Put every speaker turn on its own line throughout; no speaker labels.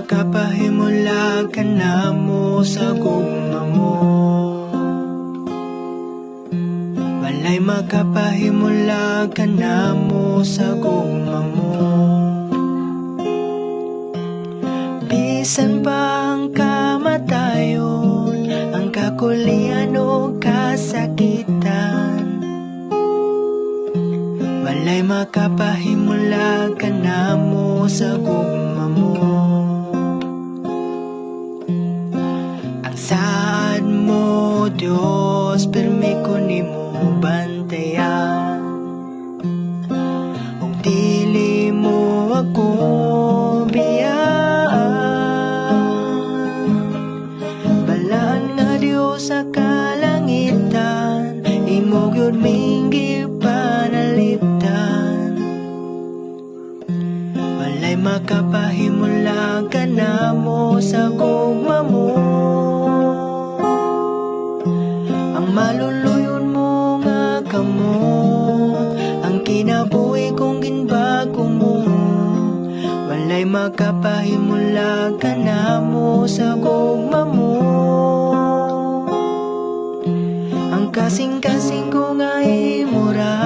makapahimulag ka na mo sa gugma mo. Walay makapahimulag ka na mo sa gugma mo. Bisan pa ang kamatayon, ang kakulian o kasakitan, walay makapahimulag ka na mo sa gugma mo. Ang saad mo, Diyos, pirmi ko ni mo bantayan. Ug dili mo ako biyaan. Balaan nga Diyos sa kalangitan, imo gyud mingi panalipdan. Walay makapahimulag ka na mo sa gugma mo. Ang maluluyon mo nga kamot, ang kinabuhi kong ginbago mo. Walay makapahimulag ka na mo sa gugma mo. Ang kasing-kasing ko nga imura,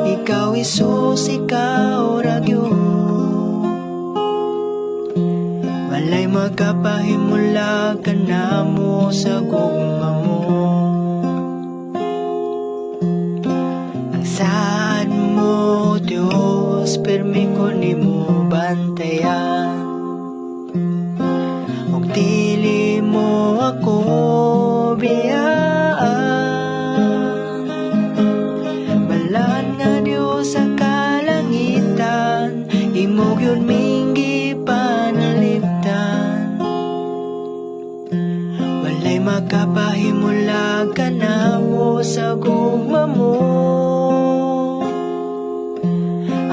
ikaw Isus, ikaw ragyo. Walay makapahimulag ka na mo sa gugma mo. Ang saad mo, Diyos, pirmi ko ni mo bantayan. Ug dili mo ako biyaan. Balaan nga Diyos sa kalangitan, imo gyud mingi panalipdan. Walay makapahimulag ka na mo sa gugma mo.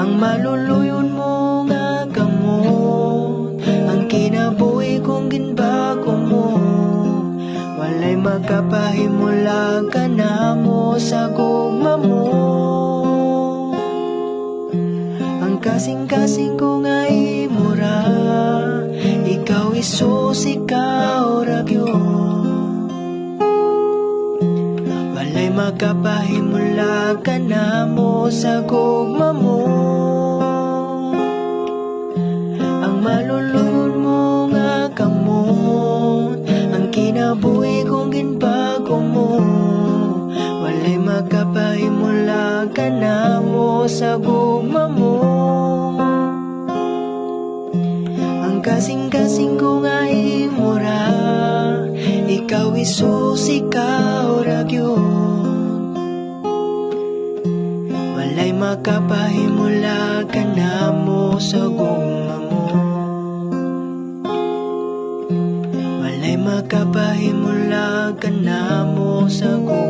Ang maluluyon mo nga kamot, ang kinabuhi kong ginbago mo. Walay makapahimulag ka na mo sa gugma mo. Ang kasing-kasing ko nga imura, ikaw Isus, ikaw ragyo. Walay makapahimulag ka na mo sa gugma mo. Ang maluluyon mo nga kamot, ang kinabuhi kong ginbago mo. Walay makapahimulag ka na mo sa gugma mo. Ang kasing-kasing ko nga imura, ikaw Isus, ikaw ragyo. Walay makapahimulag ka na mo sa gugma mo. Walay makapahimulag ka na mo sa gugma mo.